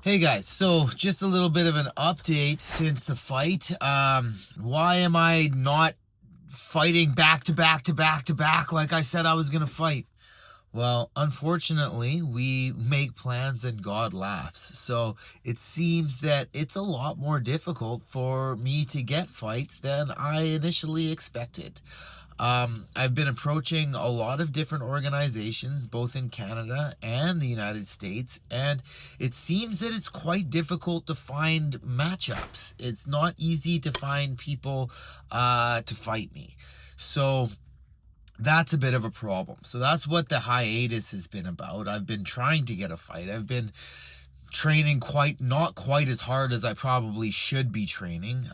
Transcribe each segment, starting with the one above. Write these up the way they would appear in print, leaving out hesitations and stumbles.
Hey guys, so just a little bit of an update since the fight. Why am I not fighting back to back to back to back like I said I was gonna fight? Well, unfortunately, we make plans and God laughs. So it seems that it's a lot more difficult for me to get fights than I initially expected. I've been approaching a lot of different organizations, both in Canada and the United States, and it seems that it's quite difficult to find matchups. It's not easy to find people to fight me. So that's a bit of a problem. So that's what the hiatus has been about. I've been trying to get a fight. I've been training not quite as hard as I probably should be training,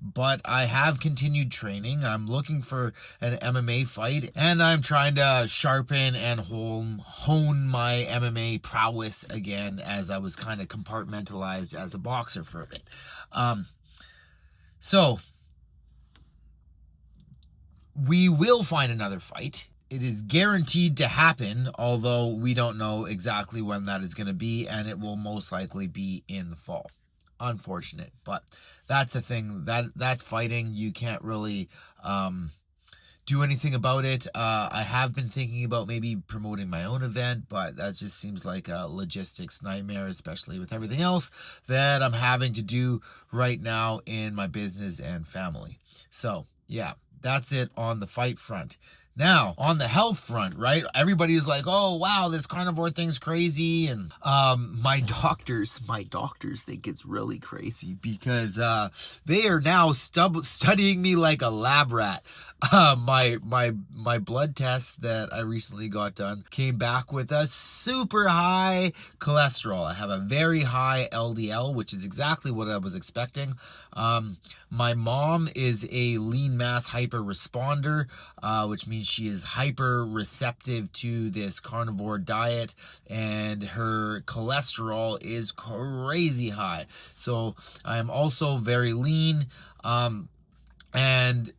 but I have continued training. I'm looking for an MMA fight, and I'm trying to sharpen and hone my MMA prowess again, as I was kind of compartmentalized as a boxer for a bit. So we will find another fight. It is guaranteed to happen, although we don't know exactly when that is going to be, and it will most likely be in the fall. Unfortunate, but that's the thing. That's fighting. You can't really do anything about it. I have been thinking about maybe promoting my own event, but that just seems like a logistics nightmare, especially with everything else that I'm having to do right now in my business and family. So yeah, that's it on the fight front. Now, on the health front, right? Everybody's like, "Oh, wow, this carnivore thing's crazy." And my doctors think it's really crazy because they are now studying me like a lab rat. My blood test that I recently got done came back with a super high cholesterol. I have a very high LDL, which is exactly what I was expecting. My mom is a lean mass hyper responder, which means she is hyper receptive to this carnivore diet, and her cholesterol is crazy high. So I am also very lean, and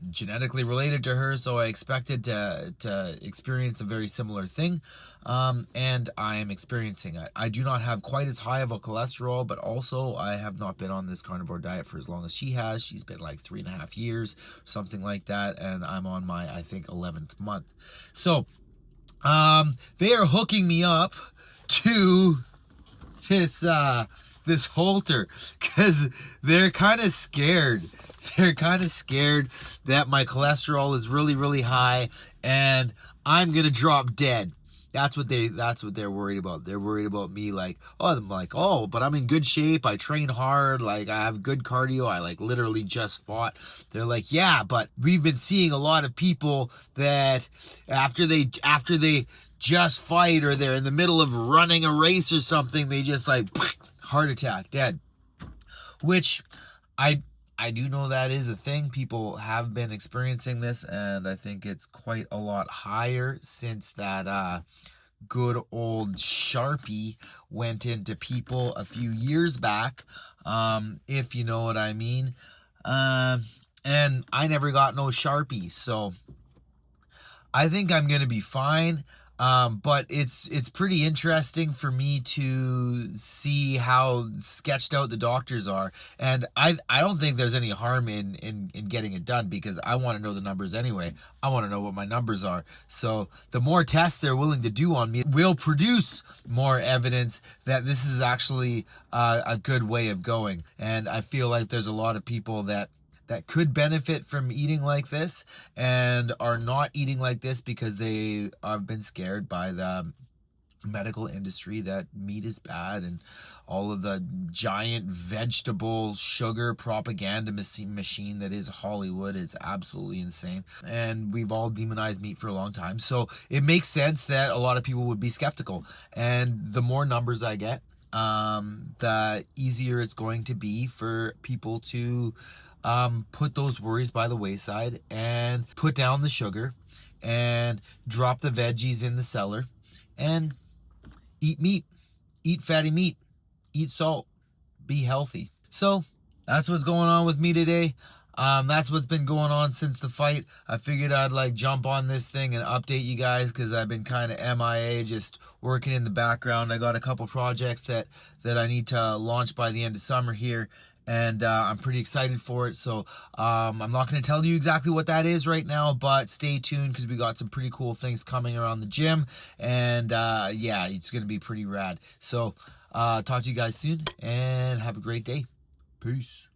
genetically related to her, so I expected to experience a very similar thing, and I am experiencing it. I do not have quite as high of a cholesterol, but also I have not been on this carnivore diet for as long as she has. She's been like 3.5 years, something like that, and I'm on my, I think, 11th month. So they are hooking me up to this halter because they're kind of scared. They're kind of scared that my cholesterol is really, really high and I'm gonna drop dead. That's what they're worried about. They're worried about me, like, I'm like, oh, but I'm in good shape. I train hard. Like, I have good cardio. I like literally just fought. They're like, yeah, but we've been seeing a lot of people that after they just fight, or they're in the middle of running a race or something, they just like heart attack, dead. Which I do know that is a thing. People have been experiencing this, and I think it's quite a lot higher since that good old Sharpie went into people a few years back, if you know what I mean. And I never got no Sharpie, so I think I'm gonna be fine. But it's pretty interesting for me to see how sketched out the doctors are, and I don't think there's any harm in getting it done, because I want to know the numbers anyway. I want to know what my numbers are. So the more tests they're willing to do on me will produce more evidence that this is actually a good way of going. And I feel like there's a lot of people that could benefit from eating like this and are not eating like this because they have been scared by the medical industry that meat is bad, and all of the giant vegetable sugar propaganda machine that is Hollywood is absolutely insane. And we've all demonized meat for a long time, so it makes sense that a lot of people would be skeptical. And the more numbers I get, the easier it's going to be for people to put those worries by the wayside and put down the sugar and drop the veggies in the cellar and eat meat, eat fatty meat, eat salt, be healthy. So that's what's going on with me today. That's what's been going on since the fight. I figured I'd like jump on this thing and update you guys because I've been kind of MIA, just working in the background. I got a couple projects that I need to launch by the end of summer here, and I'm pretty excited for it. So I'm not going to tell you exactly what that is right now, but stay tuned because we got some pretty cool things coming around the gym, and yeah, it's going to be pretty rad. So talk to you guys soon, and have a great day. Peace.